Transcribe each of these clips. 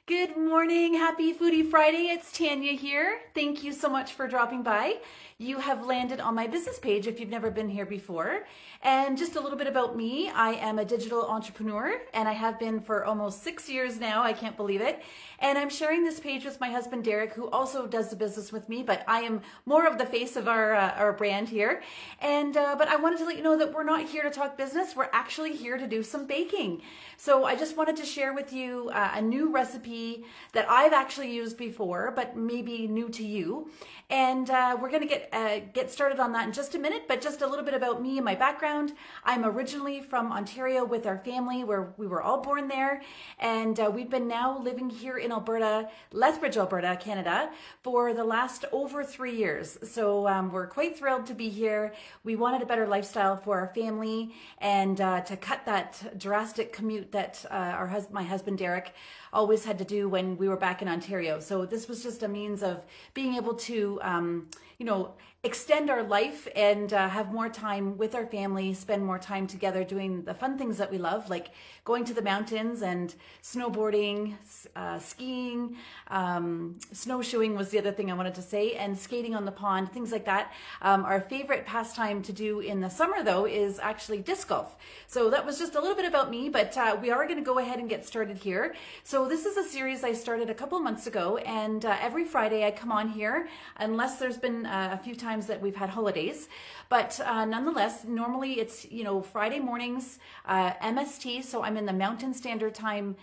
Good morning. Happy Foodie Friday. It's Tanya here. Thank you so much for dropping by. You have landed on my business page if you've never been here before. And just a little bit about me. I am a digital entrepreneur and I have been for almost 6 years now. I can't believe it. And I'm sharing this page with my husband, Derek, who also does the business with me, but I am more of the face of our brand here. And but I wanted to let you know that we're not here to talk business. We're actually here to do some baking. So I just wanted to share with you a new recipe that I've actually used before, but maybe new to you. And we're going to get started on that in just a minute, but just a little bit about me and my background. I'm originally from Ontario with our family, where we were all born there. And we've been now living here in Alberta, Lethbridge, Alberta, Canada, for the last over 3 years. So we're quite thrilled to be here. We wanted a better lifestyle for our family and to cut that drastic commute that my husband Derek always had to do when we were back in Ontario. So this was just a means of being able to, extend our life and have more time with our family, spend more time together doing the fun things that we love, like going to the mountains and snowboarding, skiing, snowshoeing was the other thing I wanted to say, and skating on the pond, things like that. Our favorite pastime to do in the summer, though, is actually disc golf. So that was just a little bit about me, but we are going to go ahead and get started here. So this is a series I started a couple months ago, and every Friday I come on here, unless there's been a few times that we've had holidays, but nonetheless, normally it's Friday mornings, MST, so I'm in the Mountain Standard Time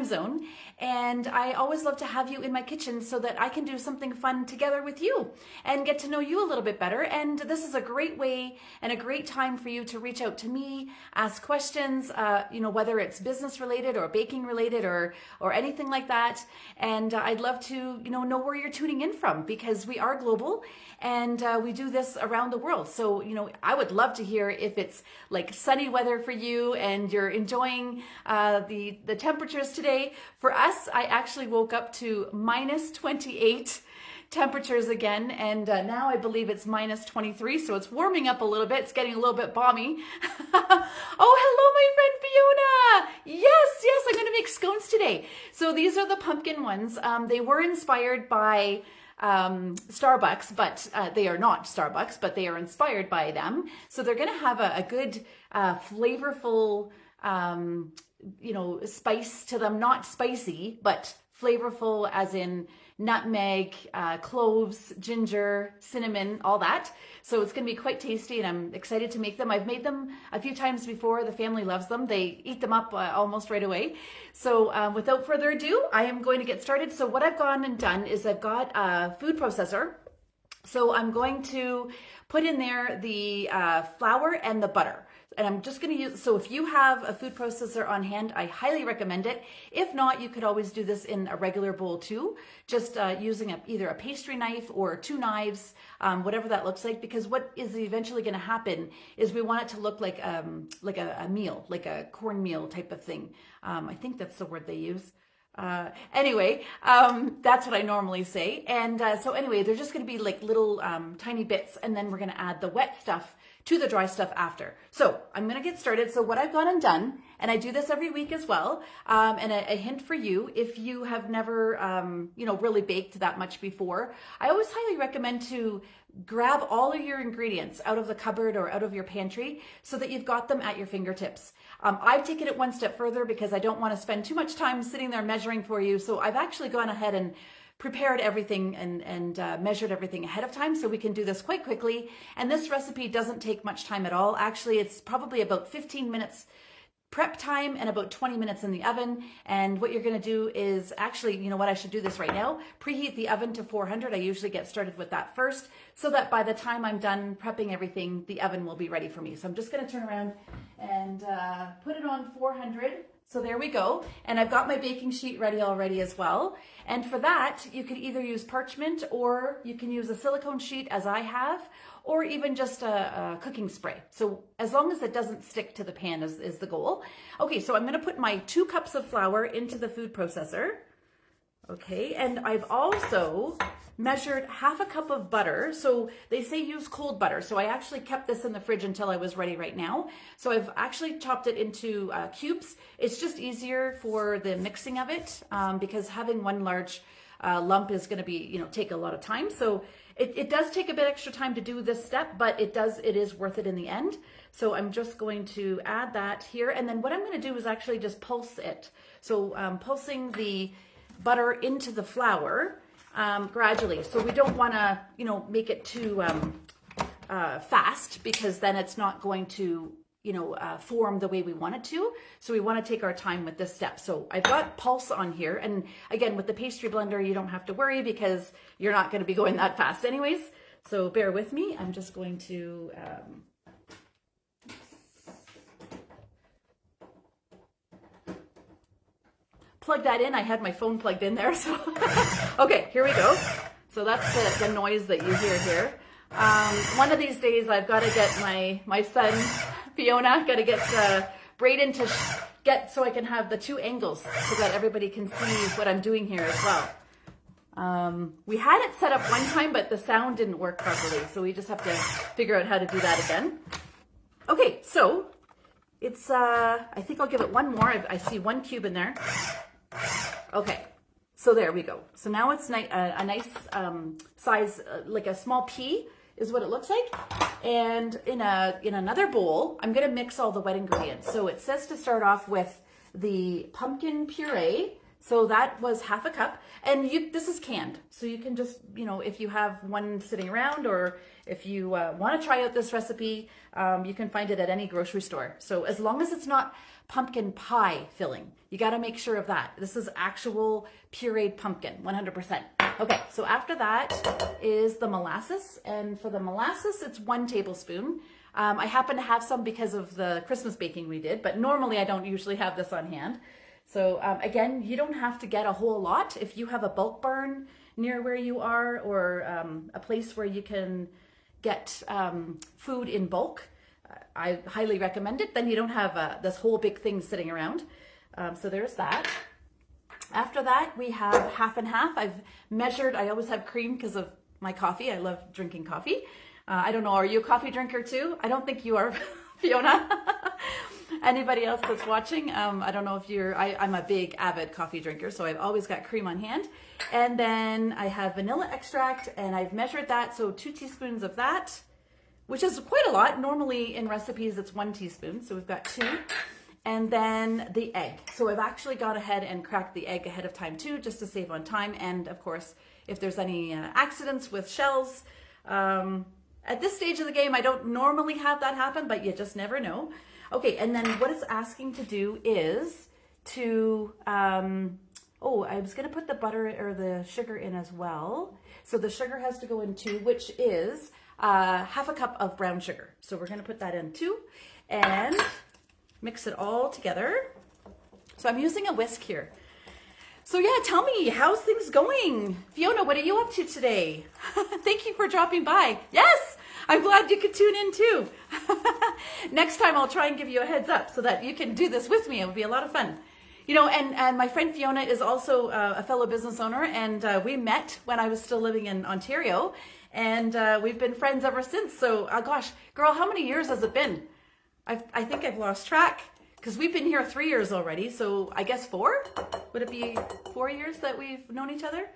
zone, and I always love to have you in my kitchen so that I can do something fun together with you and get to know you a little bit better. And this is a great way and a great time for you to reach out to me, ask questions, whether it's business related or baking related or anything like that. And I'd love to know where you're tuning in from, because we are global and we do this around the world. So I would love to hear if it's like sunny weather for you and you're enjoying the temperatures today. For us, I actually woke up to minus 28 temperatures again, and now I believe it's minus 23, so it's warming up a little bit. It's getting a little bit balmy. Oh, hello, my friend Fiona. Yes, I'm going to make scones today. So these are the pumpkin ones. They were inspired by Starbucks, but they are not Starbucks, but they are inspired by them. So they're going to have a good flavorful spice to them, not spicy, but flavorful as in nutmeg, cloves, ginger, cinnamon, all that. So it's going to be quite tasty, and I'm excited to make them. I've made them a few times before. The family loves them. They eat them up almost right away. So without further ado, I am going to get started. So what I've gone and done is I've got a food processor. So I'm going to put in there the flour and the butter. And I'm just going to use, so if you have a food processor on hand, I highly recommend it. If not, you could always do this in a regular bowl too, just using either a pastry knife or 2 knives, whatever that looks like, because what is eventually going to happen is we want it to look like a meal, like a cornmeal type of thing. I think that's the word they use. Anyway, that's what I normally say. And so anyway, they're just going to be like little tiny bits, and then we're going to add the wet stuff to the dry stuff after. So I'm going to get started. So what I've gone and done, and I do this every week as well, and a hint for you, if you have never, really baked that much before, I always highly recommend to grab all of your ingredients out of the cupboard or out of your pantry so that you've got them at your fingertips. I've taken it one step further because I don't want to spend too much time sitting there measuring for you. So I've actually gone ahead and prepared everything and measured everything ahead of time, so we can do this quite quickly. And this recipe doesn't take much time at all. Actually, it's probably about 15 minutes prep time and about 20 minutes in the oven. And what you're going to do is actually, I should do this right now. Preheat the oven to 400. I usually get started with that first, so that by the time I'm done prepping everything, the oven will be ready for me. So I'm just going to turn around and put it on 400. So there we go. And I've got my baking sheet ready already as well. And for that, you could either use parchment, or you can use a silicone sheet as I have, or even just a cooking spray. So as long as it doesn't stick to the pan is the goal. Okay, so I'm going to put my 2 cups of flour into the food processor. Okay, and I've also measured half a cup of butter. So they say use cold butter. So I actually kept this in the fridge until I was ready right now. So I've actually chopped it into cubes. It's just easier for the mixing of it because having one large lump is going to be, take a lot of time. So it does take a bit extra time to do this step, but it is worth it in the end. So I'm just going to add that here. And then what I'm going to do is actually just pulse it. So pulsing the butter into the flour gradually. So we don't want to, make it too fast because then it's not going to, form the way we want it to. So we want to take our time with this step. So I've got pulse on here. And again, with the pastry blender, you don't have to worry because you're not going to be going that fast anyways. So bear with me. I'm just going to... plug that in. I had my phone plugged in there. So okay, here we go. So that's the noise that you hear here. One of these days I've got to get my son, Fiona, got to get Brayden to get so I can have the two angles so that everybody can see what I'm doing here as well. We had it set up one time, but the sound didn't work properly. So we just have to figure out how to do that again. Okay, so it's, I think I'll give it one more. I see one cube in there. Okay, so there we go. So now it's a nice size, like a small pea is what it looks like. And in another bowl, I'm going to mix all the wet ingredients. So it says to start off with the pumpkin puree. So that was half a cup. And this is canned. So you can just, if you have one sitting around or if you want to try out this recipe, you can find it at any grocery store. So as long as it's not pumpkin pie filling, you got to make sure of that. This is actual pureed pumpkin, 100%. Okay, so after that is the molasses. And for the molasses, it's 1 tablespoon. I happen to have some because of the Christmas baking we did, but normally I don't usually have this on hand. So again, you don't have to get a whole lot. If you have a bulk barn near where you are or a place where you can get food in bulk, I highly recommend it. Then you don't have this whole big thing sitting around. So there's that. After that, we have half and half. I've measured, I always have cream because of my coffee. I love drinking coffee. I don't know, are you a coffee drinker too? I don't think you are, Fiona. Anybody else that's watching, I don't know if I'm a big avid coffee drinker, so I've always got cream on hand. And then I have vanilla extract, and I've measured that, so 2 teaspoons of that, which is quite a lot. Normally in recipes, it's 1 teaspoon, so we've got 2. And then the egg. So I've actually gone ahead and cracked the egg ahead of time too, just to save on time. And of course, if there's any accidents with shells, at this stage of the game, I don't normally have that happen, but you just never know. Okay, and then what it's asking to do is to, I was gonna put the butter or the sugar in as well. So the sugar has to go in too, which is half a cup of brown sugar. So we're gonna put that in too and mix it all together. So I'm using a whisk here. So yeah, tell me, how's things going? Fiona, what are you up to today? Thank you for dropping by. Yes, I'm glad you could tune in too. Next time I'll try and give you a heads up so that you can do this with me. It would be a lot of fun. And my friend Fiona is also a fellow business owner, and we met when I was still living in Ontario, and we've been friends ever since. So gosh, girl, how many years has it been? I think I've lost track because we've been here 3 years already. So I guess 4? Would it be 4 years that we've known each other?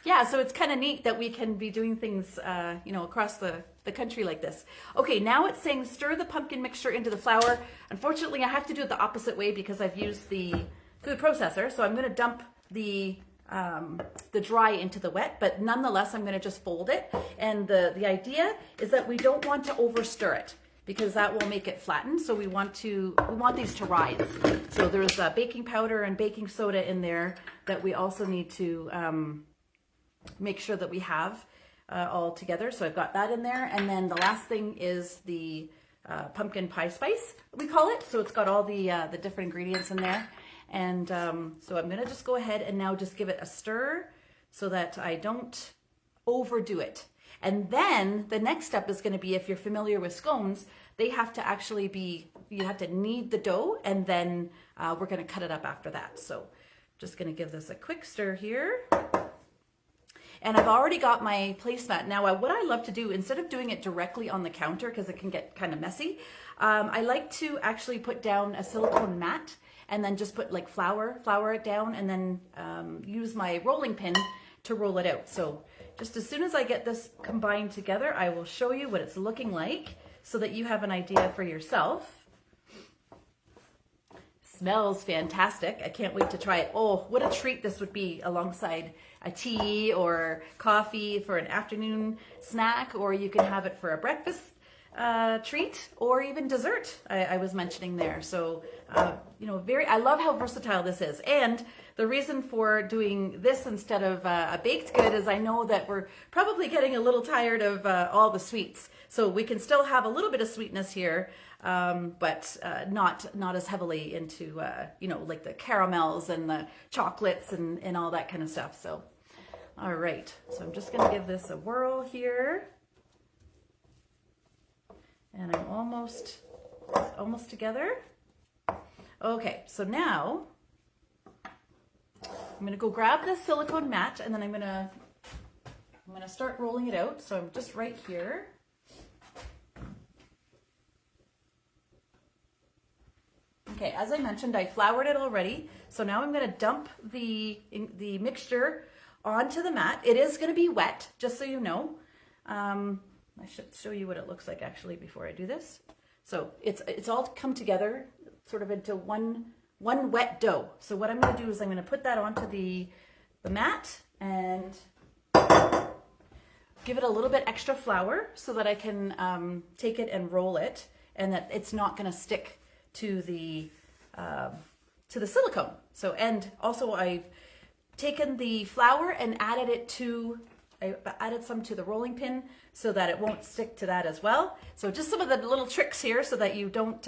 Yeah, so it's kind of neat that we can be doing things, across the country like this. Okay, now it's saying stir the pumpkin mixture into the flour. Unfortunately, I have to do it the opposite way because I've used the food processor. So I'm going to dump the dry into the wet, but nonetheless, I'm going to just fold it. And the idea is that we don't want to over stir it, because that will make it flatten. So we want these to rise. So there's baking powder and baking soda in there that we also need to make sure that we have all together. So I've got that in there. And then the last thing is the pumpkin pie spice, we call it. So it's got all the different ingredients in there. And so I'm gonna just go ahead and now just give it a stir so that I don't overdo it. And then the next step is going to be, if you're familiar with scones, they have to actually you have to knead the dough, and then we're going to cut it up after that. So just going to give this a quick stir here. And I've already got my placemat. Now, what I love to do, instead of doing it directly on the counter, because it can get kind of messy, I like to actually put down a silicone mat and then just put like flour it down, and then use my rolling pin to roll it out. So just as soon as I get this combined together, I will show you what it's looking like so that you have an idea for yourself. Smells fantastic. I can't wait to try it. Oh, what a treat this would be alongside a tea or coffee for an afternoon snack, or you can have it for a breakfast treat, or even dessert I was mentioning there. So, you know, I love how versatile this is. And the reason for doing this instead of a baked good is I know that we're probably getting a little tired of all the sweets. So we can still have a little bit of sweetness here, but not as heavily into, you know, like the caramels and the chocolates and all that kind of stuff. So, all right. So I'm just going to give this a whirl here. And I'm almost together. Okay, so now I'm gonna go grab the silicone mat, and then I'm gonna start rolling it out. So I'm just right here. Okay, as I mentioned, I floured it already. So now I'm gonna dump the mixture onto the mat. It is gonna be wet, just so you know. I should show you what it looks like actually before I do this. So it's all come together sort of into one wet dough. So what I'm going to do is I'm going to put that onto the mat and give it a little bit extra flour so that I can take it and roll it, and that it's not going to stick to the silicone. So, and also I've taken the flour and I added some to the rolling pin so that it won't stick to that as well. So just some of the little tricks here so that you don't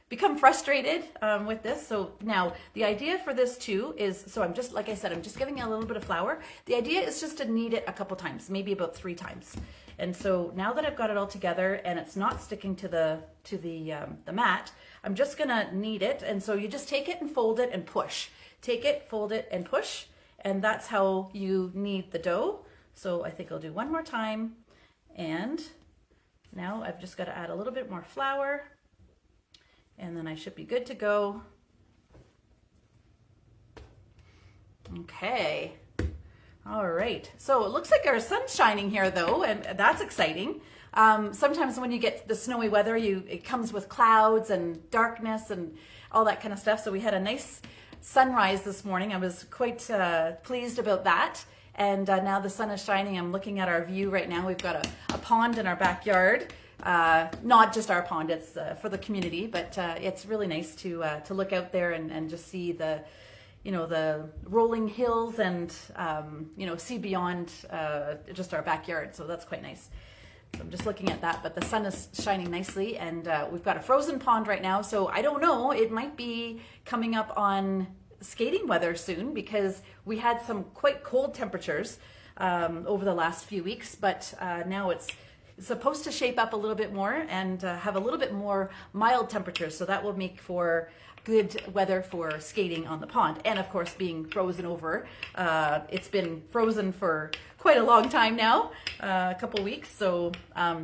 become frustrated with this. So now the idea for this too is, so I'm just, like I said, I'm just giving it a little bit of flour. The idea is just to knead it a couple times, maybe about 3 times. And so now that I've got it all together and it's not sticking to the mat, I'm just gonna knead it. And so you just take it and fold it and push. Take it, fold it, and push. And that's how you knead the dough. So I think I'll do one more time, and now I've just got to add a little bit more flour, and then I should be good to go. Okay, all right, so it looks like our sun's shining here though, and that's exciting. Sometimes when you get the snowy weather, it comes with clouds and darkness and all that kind of stuff. So we had a nice sunrise this morning. I was quite pleased about that. And now the sun is shining. I'm looking at our view right now. We've got a pond in our backyard. Not just our pond, it's for the community, but it's really nice to look out there and just see the rolling hills and, see beyond just our backyard. So that's quite nice. So I'm just looking at that, but the sun is shining nicely, and we've got a frozen pond right now. So I don't know, it might be coming up on skating weather soon, because we had some quite cold temperatures over the last few weeks, but now it's supposed to shape up a little bit more and have a little bit more mild temperatures, so that will make for good weather for skating on the pond. And of course, being frozen over, it's been frozen for quite a long time now, a couple weeks, so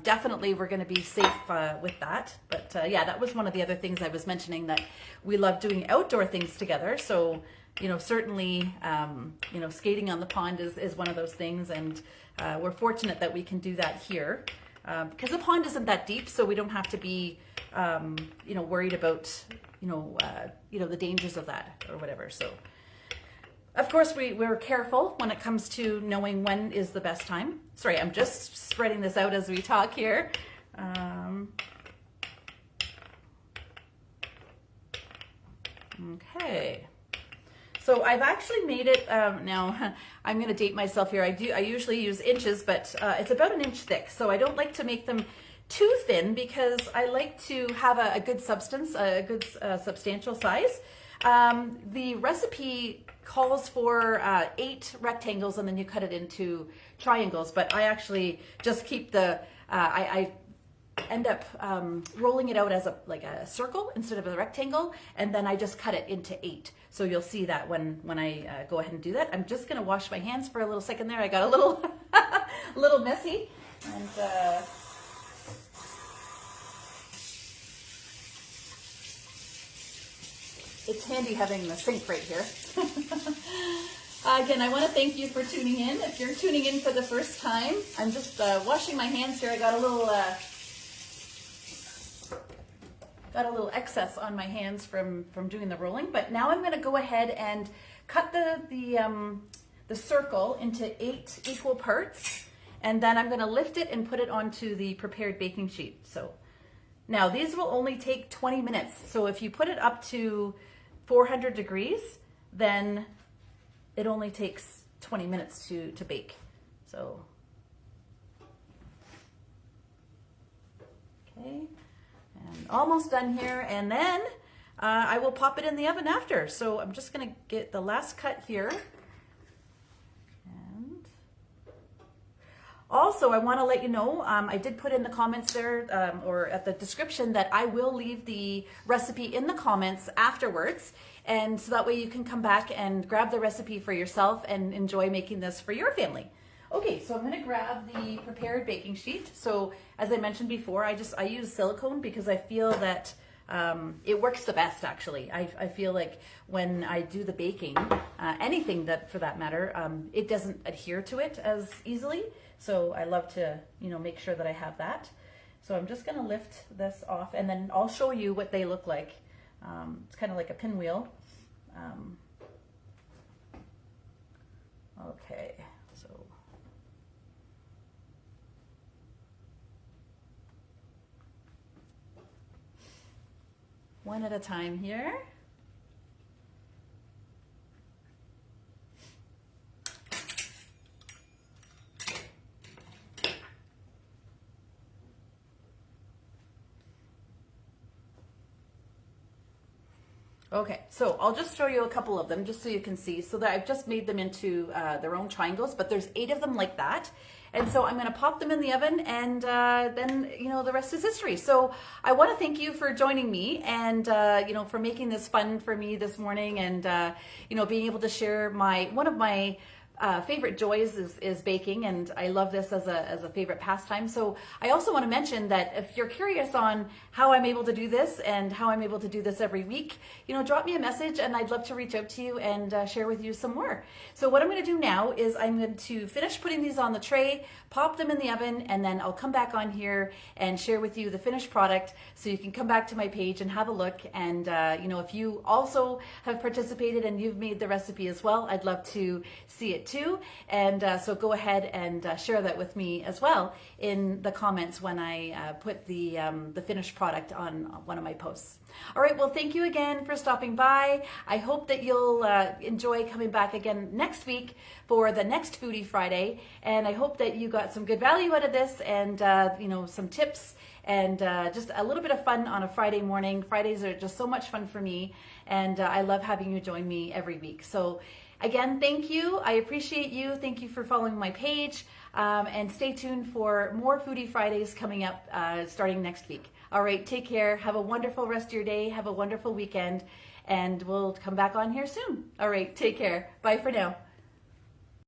definitely we're going to be safe with that. But yeah, that was one of the other things I was mentioning, that we love doing outdoor things together. So certainly skating on the pond is one of those things, and we're fortunate that we can do that here because the pond isn't that deep, so we don't have to be worried about the dangers of that or whatever. So of course we're careful when it comes to knowing when is the best time. Sorry, I'm just spreading this out as we talk here. Okay. So I've actually made it, now I'm going to date myself here. I usually use inches, but it's about 1 inch thick. So I don't like to make them too thin because I like to have a good substance, a good substantial size. The recipe calls for 8 rectangles, and then you cut it into triangles, but I actually just keep I end up rolling it out as like a circle instead of a rectangle, and then I just cut it into 8. So you'll see that when I go ahead and do that. I'm just gonna wash my hands for a little second there. I got a little little messy, and it's handy having the sink right here. Again, I want to thank you for tuning in. If you're tuning in for the first time, I'm just washing my hands here. I got a little excess on my hands from doing the rolling, but now I'm going to go ahead and cut the circle into 8 equal parts, and then I'm going to lift it and put it onto the prepared baking sheet. So now these will only take 20 minutes. So if you put it up to 400 degrees, then it only takes 20 minutes to bake. So, okay, and almost done here. And then I will pop it in the oven after. So I'm just gonna get the last cut here. And also, I want to let you know, I did put in the comments there, or at the description, that I will leave the recipe in the comments afterwards. And so that way you can come back and grab the recipe for yourself and enjoy making this for your family. Okay, so I'm gonna grab the prepared baking sheet. So as I mentioned before, I use silicone because I feel that it works the best, actually. I feel like when I do the baking, anything that for that matter, it doesn't adhere to it as easily. So I love to, make sure that I have that. So I'm just gonna lift this off, and then I'll show you what they look like. It's kind of like a pinwheel. Okay, so one at a time here. Okay, so I'll just show you a couple of them just so you can see. So that I've just made them into their own triangles, but there's 8 of them like that. And so I'm gonna pop them in the oven, and then, the rest is history. So I wanna thank you for joining me, and, for making this fun for me this morning, and, being able to share one of my favorite joys is baking, and I love this as a favorite pastime. So I also want to mention that if you're curious on how I'm able to do this and how I'm able to do this every week, drop me a message, and I'd love to reach out to you and share with you some more. So what I'm going to do now is I'm going to finish putting these on the tray, pop them in the oven, and then I'll come back on here and share with you the finished product, so you can come back to my page and have a look. And if you also have participated and you've made the recipe as well, I'd love to see it too. And so go ahead and share that with me as well in the comments when I put the finished product on one of my posts. All right, well, thank you again for stopping by. I hope that you'll enjoy coming back again next week for the next Foodie Friday. And I hope that you got some good value out of this, and some tips, and just a little bit of fun on a Friday morning. Fridays are just so much fun for me, and I love having you join me every week. So again, thank you. I appreciate you. Thank you for following my page, and stay tuned for more Foodie Fridays coming up starting next week. All right, take care. Have a wonderful rest of your day. Have a wonderful weekend, and we'll come back on here soon. All right, take care. Bye for now.